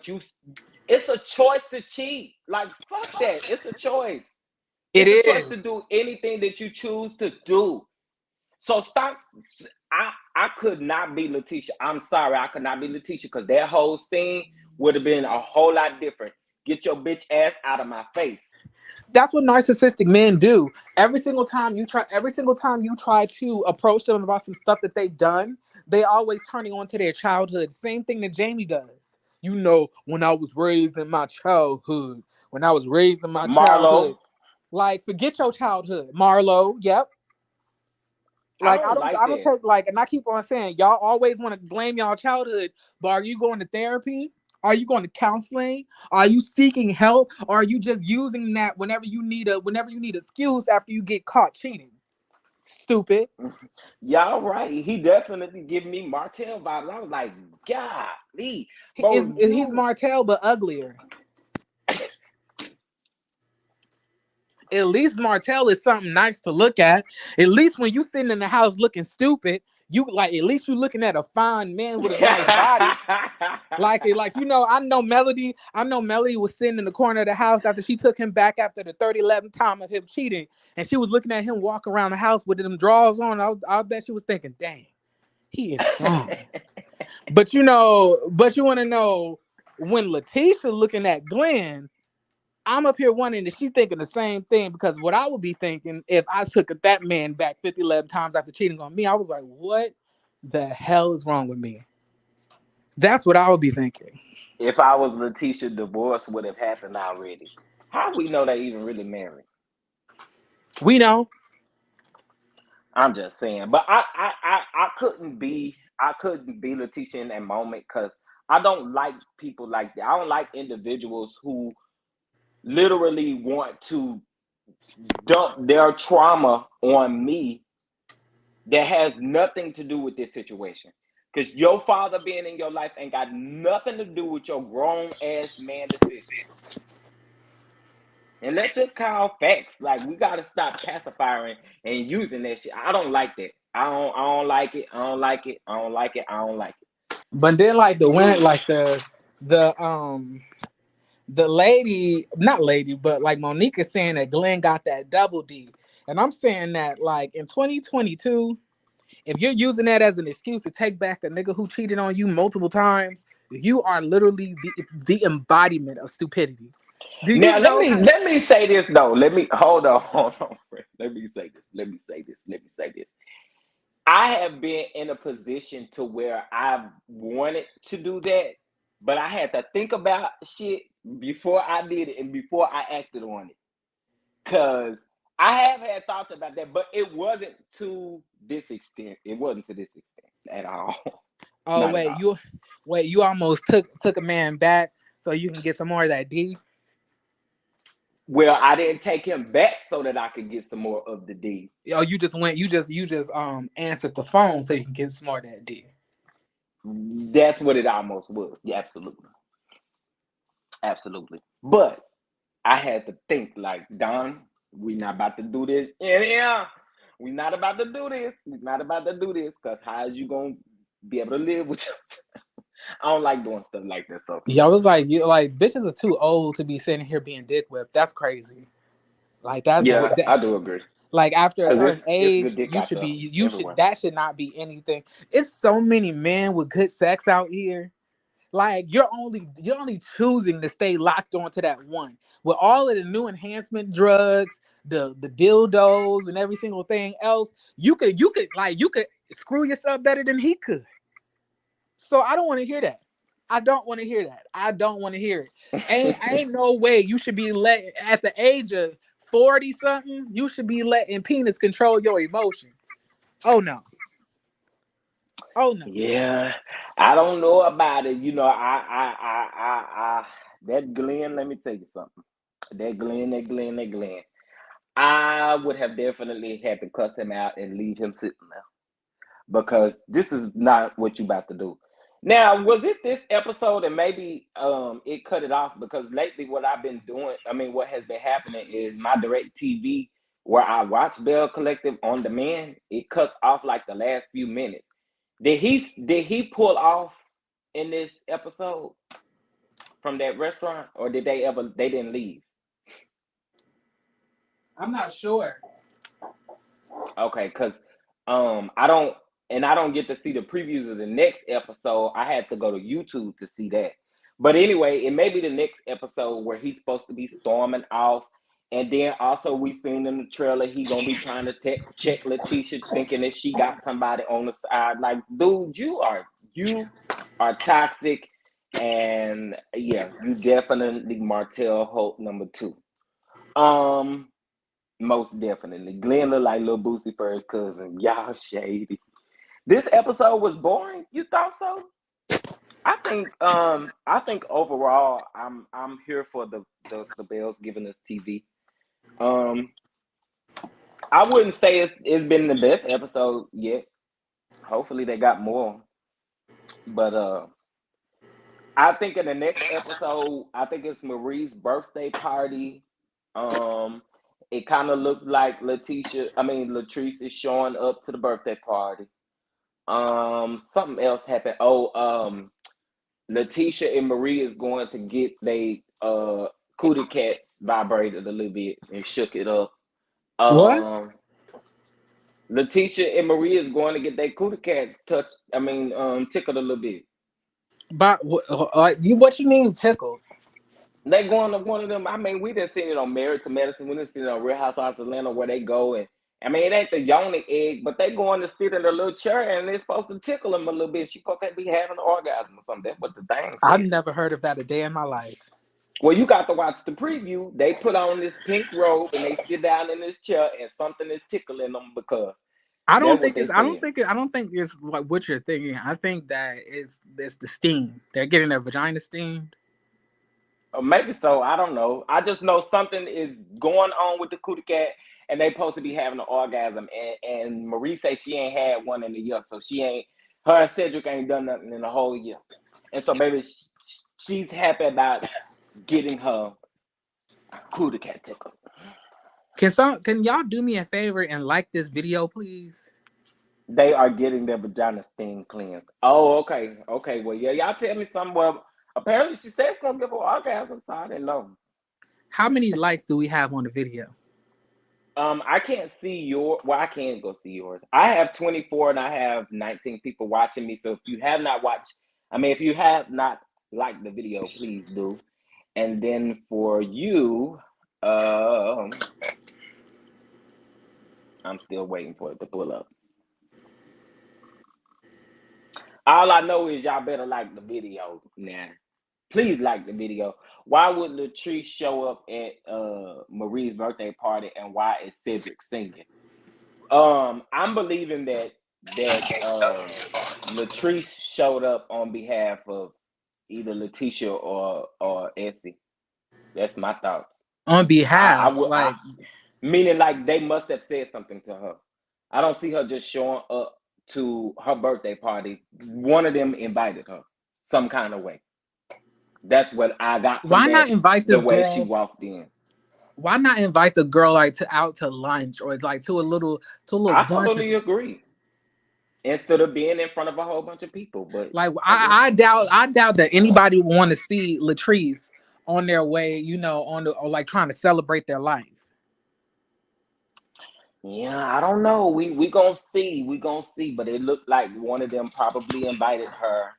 Speaker 1: it's a choice to cheat. Like fuck that. It's a choice.
Speaker 2: it
Speaker 1: It's a choice
Speaker 2: is.
Speaker 1: to do anything that you choose to do. So stop. I could not be Letitia. I'm sorry, I could not be Letitia because that whole scene would have been a whole lot different. Get your bitch ass out of my face.
Speaker 2: That's what narcissistic men do. Every single time you try to approach them about some stuff that they've done, they always turning on to their childhood. Same thing that Jamie does. When I was raised in my childhood. When I was raised in my childhood.
Speaker 1: Marlo,
Speaker 2: Like, forget your childhood. Marlo, yep.
Speaker 1: I
Speaker 2: Like I
Speaker 1: don't
Speaker 2: don't
Speaker 1: like
Speaker 2: I don't
Speaker 1: that.
Speaker 2: take like and I keep on saying y'all always want to blame y'all childhood, but are you going to therapy? Are you going to counseling? Are you seeking help? Or are you just using that whenever you need excuse after you get caught cheating? Stupid.
Speaker 1: Y'all right. He definitely give me Martell vibes. I was like, golly,
Speaker 2: Is
Speaker 1: bro,
Speaker 2: he's
Speaker 1: you.
Speaker 2: Martell but uglier. At least Martell is something nice to look at. At least when you sitting in the house looking stupid, you like at least you looking at a fine man with a nice body. I know Melody. I know Melody was sitting in the corner of the house after she took him back after the 3011th time of him cheating, and she was looking at him walk around the house with them drawers on. I bet she was thinking, "Dang, he is fine." But you want to know when Letitia looking at Glenn, I'm up here wondering if she thinking the same thing because what I would be thinking if I took that man back 50, 11 times after cheating on me, I was like, "What the hell is wrong with me?" That's what I would be thinking.
Speaker 1: If I was Letitia, divorce would have happened already. How we know they even really married?
Speaker 2: We know.
Speaker 1: I'm just saying. But I couldn't be Letitia in that moment because I don't like people like that. I don't like individuals who literally want to dump their trauma on me that has nothing to do with this situation. Because your father being in your life ain't got nothing to do with your grown ass man decisions. And let's just call facts. Like we gotta stop pacifying and using that shit. I don't like that. I don't like it. I don't like it. I don't like it. I don't like
Speaker 2: But then like the the lady, not lady, but like Monique is saying that Glenn got that double D. And I'm saying that like in 2022, if you're using that as an excuse to take back a nigga who cheated on you multiple times, you are literally the embodiment of stupidity. Do
Speaker 1: it.
Speaker 2: you
Speaker 1: Now let
Speaker 2: know
Speaker 1: me
Speaker 2: how
Speaker 1: let me say this though. Let me hold on. Friend. Let me say this. Let me say this. Let me say this. I have been in a position to where I wanted to do that, but I had to think about shit before I did it and before I acted on it. Cause I have had thoughts about that, but it wasn't to this extent. It wasn't to this extent at all.
Speaker 2: oh
Speaker 1: Not at all.
Speaker 2: you almost took a man back so you can get some more of that D?
Speaker 1: Well, I didn't take him back so that I could get some more of the D.
Speaker 2: Oh, you just went. You just answered the phone so you can get some more of that D.
Speaker 1: That's what it almost was. Yeah, absolutely. Absolutely. But I had to think like, Don, we not about to do this. Yeah. We not about to do this. We not about to do this. Cause how is you gonna be able to live with yourself? I don't like doing stuff like that. So
Speaker 2: Yeah, I was like, you like bitches are too old to be sitting here being dick whipped. That's crazy. Like that's
Speaker 1: yeah,
Speaker 2: what that,
Speaker 1: I do agree.
Speaker 2: like after a
Speaker 1: Cause
Speaker 2: certain
Speaker 1: it's good
Speaker 2: age,
Speaker 1: dick
Speaker 2: you
Speaker 1: out
Speaker 2: should
Speaker 1: there
Speaker 2: be you should
Speaker 1: everywhere.
Speaker 2: that should not be anything. It's so many men with good sex out here. Like you're only choosing to stay locked onto that one. With all of the new enhancement drugs, the dildos and every single thing else, you could screw yourself better than he could. So I don't want to hear that. I don't want to hear that. I don't want to hear it. Ain't no way you should be let at the age of 40 something, you should be letting penis control your emotions. Oh no. Oh no.
Speaker 1: Yeah, I don't know about it. That Glenn, let me tell you something. That Glenn. I would have definitely had to cuss him out and leave him sitting there because this is not what you about to do. Now, was it this episode and maybe it cut it off because lately what I've been doing, I mean, what has been happening is my direct TV where I watch Bell Collective on demand, it cuts off like the last few minutes. Did he pull off in this episode from that restaurant or they didn't leave?
Speaker 2: I'm not sure.
Speaker 1: Okay, because I don't get to see the previews of the next episode. I had to go to YouTube to see that. But anyway, it may be the next episode where he's supposed to be storming off. And then also we seen in the trailer he gonna be trying to check Letitia, thinking that she got somebody on the side. Like, dude, you are toxic, and yeah, you definitely Martell Holt #2. Um, Most definitely. Glenn looked like Lil Boosie for his cousin. Y'all shady. This episode was boring. You thought so? I think overall I'm here for the Bells giving us TV. Um I wouldn't say it's been the best episode yet. Hopefully they got more. But I think in the next episode, I think it's Marie's birthday party. Um it kind of looks like Latrice is showing up to the birthday party. Something else happened. Letitia and Marie is going to get they cootie cats vibrated a little bit and shook it up.
Speaker 2: What?
Speaker 1: Um, Letitia and Marie is going to get their cootie cats tickled a little bit.
Speaker 2: But like you, what you mean tickled?
Speaker 1: They going to one of them. I mean, we done seen it on Married to Medicine. We done seen it on Real Housewives of Atlanta where they go and I mean, it ain't the yoni egg, but they going to sit in a little chair and they're supposed to tickle them a little bit. She supposed to be having an orgasm or something. That's what the thing
Speaker 2: I've
Speaker 1: said.
Speaker 2: never heard of that a day in my life.
Speaker 1: Well, you got to watch the preview. They put on this pink robe and they sit down in this chair and something is tickling them because
Speaker 2: I don't
Speaker 1: that's what
Speaker 2: think
Speaker 1: they
Speaker 2: it's. I don't
Speaker 1: said.
Speaker 2: think. I don't think it's like what you're thinking. I think that it's the steam. They're getting their vagina steamed.
Speaker 1: Or maybe so. I don't know. I just know something is going on with the cootie cat and they supposed to be having an orgasm. And Marie says she ain't had one in a year. So her and Cedric ain't done nothing in a whole year. And so maybe she's happy about getting her cootie cat tickled.
Speaker 2: Can y'all do me a favor and like this video, please?
Speaker 1: They are getting their vagina steam cleansed. Oh, okay. Okay. Well, yeah, y'all tell me something. Well, apparently she said it's gonna give her orgasm, so I didn't know.
Speaker 2: How many likes do we have on the video?
Speaker 1: I can't see I can't go see yours. I have 24 and I have 19 people watching me. So if you have not liked the video, please do. And then for you, I'm still waiting for it to pull up. All I know is y'all better like the video now. Please like the video. Why would Latrice show up at Marie's birthday party and why is Cedric singing? I'm believing that Latrice showed up on behalf of either Letitia or Essie. That's my thoughts.
Speaker 2: On behalf,
Speaker 1: Meaning like they must have said something to her. I don't see her just showing up to her birthday party. One of them invited her some kind of way. That's what I got from
Speaker 2: why not invite
Speaker 1: the
Speaker 2: this
Speaker 1: way
Speaker 2: girl?
Speaker 1: she walked in.
Speaker 2: Why not invite the girl out to lunch or like to a little
Speaker 1: I
Speaker 2: brunch?
Speaker 1: totally agree. Instead of being in front of a whole bunch of people, but
Speaker 2: like I doubt that anybody would want to see Latrice on their way, or like trying to celebrate their life.
Speaker 1: Yeah, I don't know. We gonna see. But it looked like one of them probably invited her.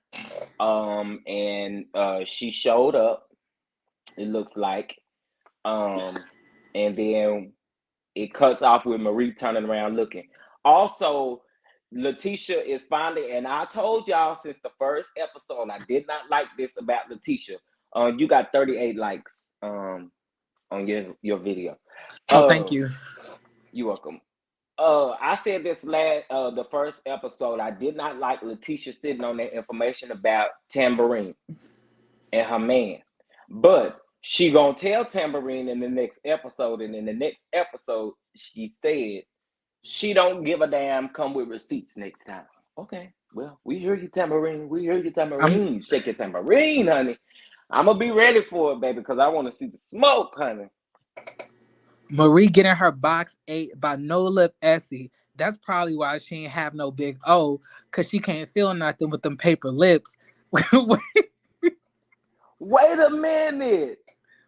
Speaker 1: And she showed up. It looks like. And then it cuts off with Marie turning around looking. Also, Letitia is finally, and I told y'all since the first episode, I did not like this about Letitia. You got 38 likes on your video.
Speaker 2: Oh, thank you.
Speaker 1: You're welcome. I said this the first episode. I did not like Letitia sitting on that information about Tambourine and her man. But she gonna tell Tambourine in the next episode, and in the next episode, she said she don't give a damn. Come with receipts next time. Okay, well, we hear you, Tambourine. We hear you,
Speaker 2: I'm
Speaker 1: Tambourine. Shake your tambourine, honey. I'm gonna be ready for it, baby, because I want to see the smoke, honey.
Speaker 2: Marie getting her box ate by no lip Essie. That's probably why she ain't have no big O, cause she can't feel nothing with them paper lips.
Speaker 1: Wait a minute.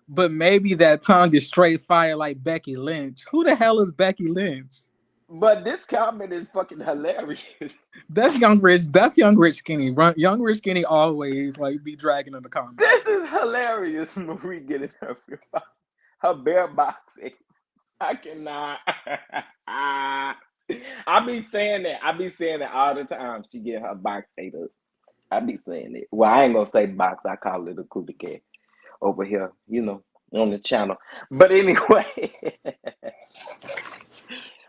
Speaker 2: But maybe that tongue is straight fire like Becky Lynch. Who the hell is Becky Lynch?
Speaker 1: But this comment is fucking hilarious.
Speaker 2: That's young rich. That's young rich skinny. Young rich skinny always like be dragging in the comments.
Speaker 1: This is hilarious. Marie getting her bare box. I cannot. I be saying that. I be saying that all the time. She get her box ate up. I be saying it. Well, I ain't gonna say box. I call it a cootie cat over here, on the channel. But anyway.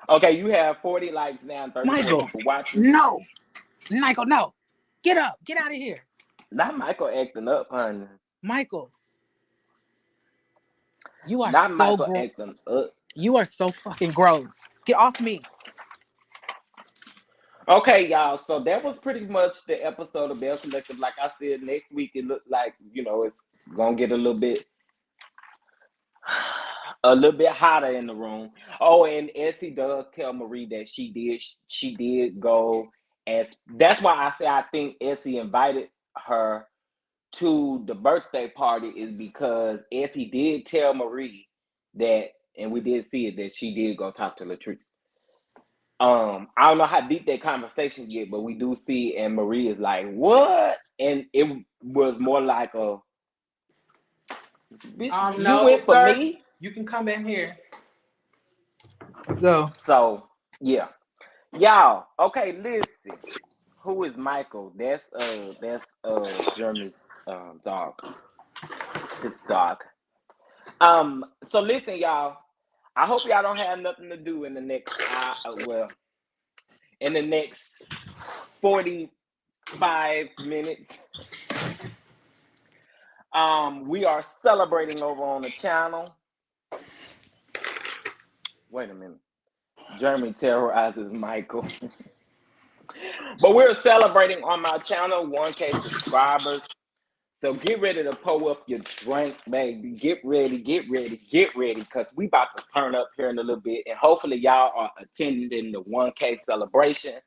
Speaker 1: Okay, you have 40 likes now and 34
Speaker 2: Michael,
Speaker 1: people watching.
Speaker 2: no. Michael, no. Get up. Get out of here.
Speaker 1: Not Michael acting up, honey.
Speaker 2: Michael. You are
Speaker 1: Not
Speaker 2: so
Speaker 1: Michael
Speaker 2: gross.
Speaker 1: acting up.
Speaker 2: You are so fucking gross. Get off me.
Speaker 1: Okay, y'all. So that was pretty much the episode of Belle Collective. Like I said, next week it looked like, it's gonna get a little bit hotter in the room. Oh, and Essie does tell Marie that she did go, as that's why I say I think Essie invited her to the birthday party, is because Essie did tell Marie that, and we did see it, that she did go talk to Latrice. I don't know how deep that conversation get, but we do see, and Marie is like, "What?" And it was more like a, "You
Speaker 2: no,
Speaker 1: went for
Speaker 2: sir.
Speaker 1: me."
Speaker 2: You can come in here. Let's go.
Speaker 1: So yeah, y'all. Okay, listen. Who is Michael? That's Jeremy's dog. His dog. So listen, y'all. I hope y'all don't have nothing to do in the next in the next 45 minutes. We are celebrating over on the channel. Wait a minute. Jeremy terrorizes Michael. But we're celebrating on my channel 1K subscribers. So get ready to pull up your drink, baby. Get ready, because we about to turn up here in a little bit. And hopefully y'all are attending the 1K celebration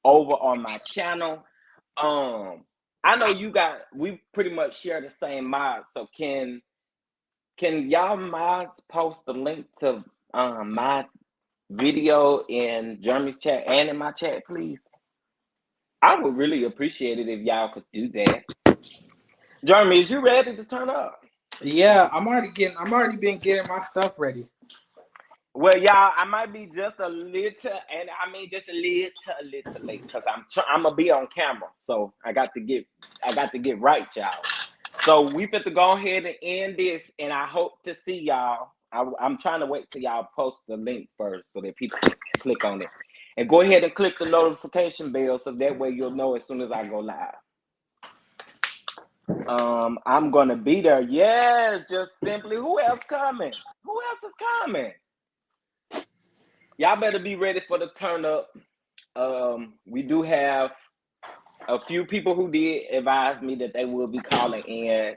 Speaker 1: over on my channel. I know we pretty much share the same mods. So can y'all mods post the link to my video in Jeremy's chat and in my chat, please? I would really appreciate it if y'all could do that. Jeremy, is you ready to turn up?
Speaker 2: Yeah, I'm already been getting my stuff ready.
Speaker 1: Well, y'all, I might be just a little, and I mean just a little late, because I'm gonna be on camera, so I got to get right, y'all. So we fit to go ahead and end this, and I hope to see y'all. I'm trying to wait till y'all post the link first so that people can click on it, and go ahead and click the notification bell so that way you'll know as soon as I go live. I'm gonna be there. Yes, just simply. Who else coming? Who else is coming? Y'all better be ready for the turn up. We do have a few people who did advise me that they will be calling in.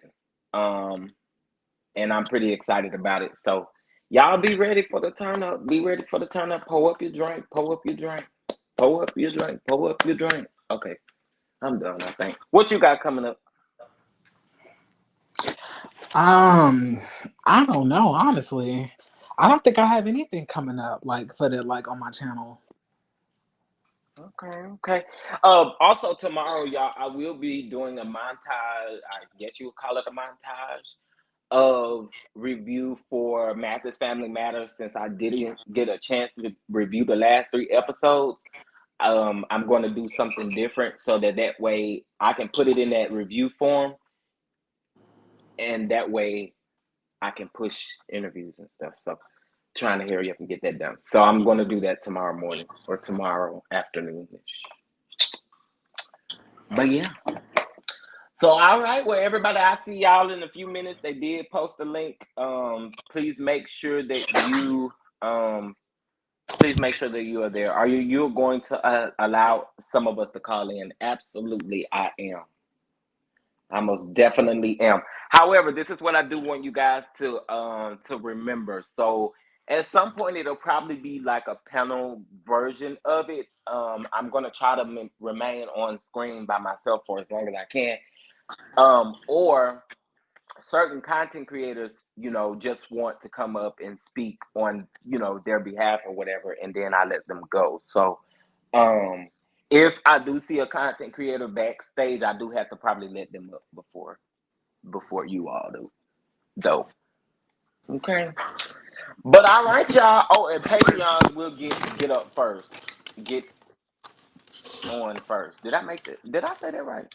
Speaker 1: And I'm pretty excited about it. So y'all be ready for the turn up. Be ready for the turn up. Pull up your drink. Pull up your drink. Pull up your drink. Pull up your drink. Okay. I'm done, I think. What you got coming up?
Speaker 2: I don't know, honestly. I don't think I have anything coming up like on my channel.
Speaker 1: Okay. Also tomorrow, y'all, I will be doing a montage. I guess you would call it a montage of review for Mathis Family Matters, since I didn't get a chance to review the last 3 episodes. I'm going to do something different so that way I can put it in that review form, and that way I can push interviews and stuff. So trying to hurry up and get that done. So I'm going to do that tomorrow morning or tomorrow afternoon. But yeah. So all right, well everybody, I see y'all in a few minutes. They did post the link. Please make sure that you please make sure that you are there. Are you're going to allow some of us to call in? Absolutely, I am. I most definitely am. However, this is what I do want you guys to remember. So at some point, it'll probably be like a panel version of it. I'm gonna try to remain on screen by myself for as long as I can. Or certain content creators, just want to come up and speak on, their behalf or whatever, and then I let them go. So, if I do see a content creator backstage, I do have to probably let them up before you all do, though. Okay. But all right, y'all. Oh, and Patreons will get up first. Get on first. Did I say that right?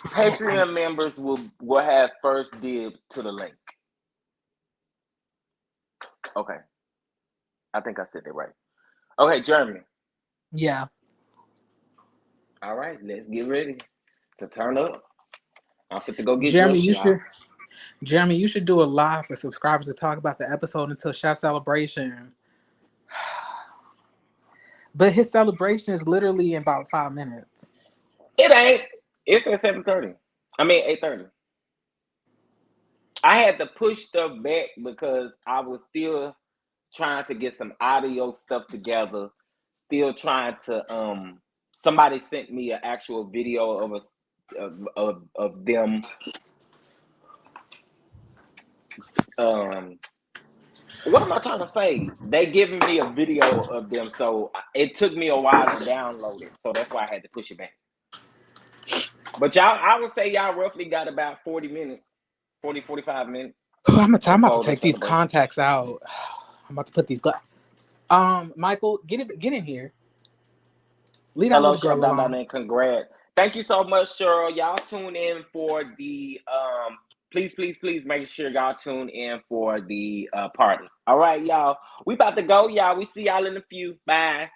Speaker 1: Patreon members will have first dibs to the link. Okay. I think I said that right. Okay, Jeremy.
Speaker 2: Yeah.
Speaker 1: All right, let's get ready to turn up. I'm fit to go get
Speaker 2: Jeremy,
Speaker 1: dressed,
Speaker 2: you
Speaker 1: y'all.
Speaker 2: should Jeremy, you should do a live for subscribers to talk about the episode until Chef Celebration. But his celebration is literally in about 5 minutes.
Speaker 1: It ain't. It's at 7:30. I mean 8:30. I had to push stuff back because I was still trying to get some audio stuff together. Still trying to somebody sent me an actual video of them what am I trying to say? They giving me a video of them, so it took me a while to download it. So that's why I had to push it back. But y'all, I would say y'all roughly got about 40 minutes, 45 minutes.
Speaker 2: I'm about to
Speaker 1: Unfold the
Speaker 2: take these
Speaker 1: celebration.
Speaker 2: contacts out. I'm about to put these Michael, get in here. Leave that
Speaker 1: Hello,
Speaker 2: little
Speaker 1: Chef
Speaker 2: girl alone.
Speaker 1: Don and congrats. Thank you so much, Cheryl. Y'all tune in for the please make sure y'all tune in for the party. All right, y'all. We about to go, y'all. We see y'all in a few. Bye.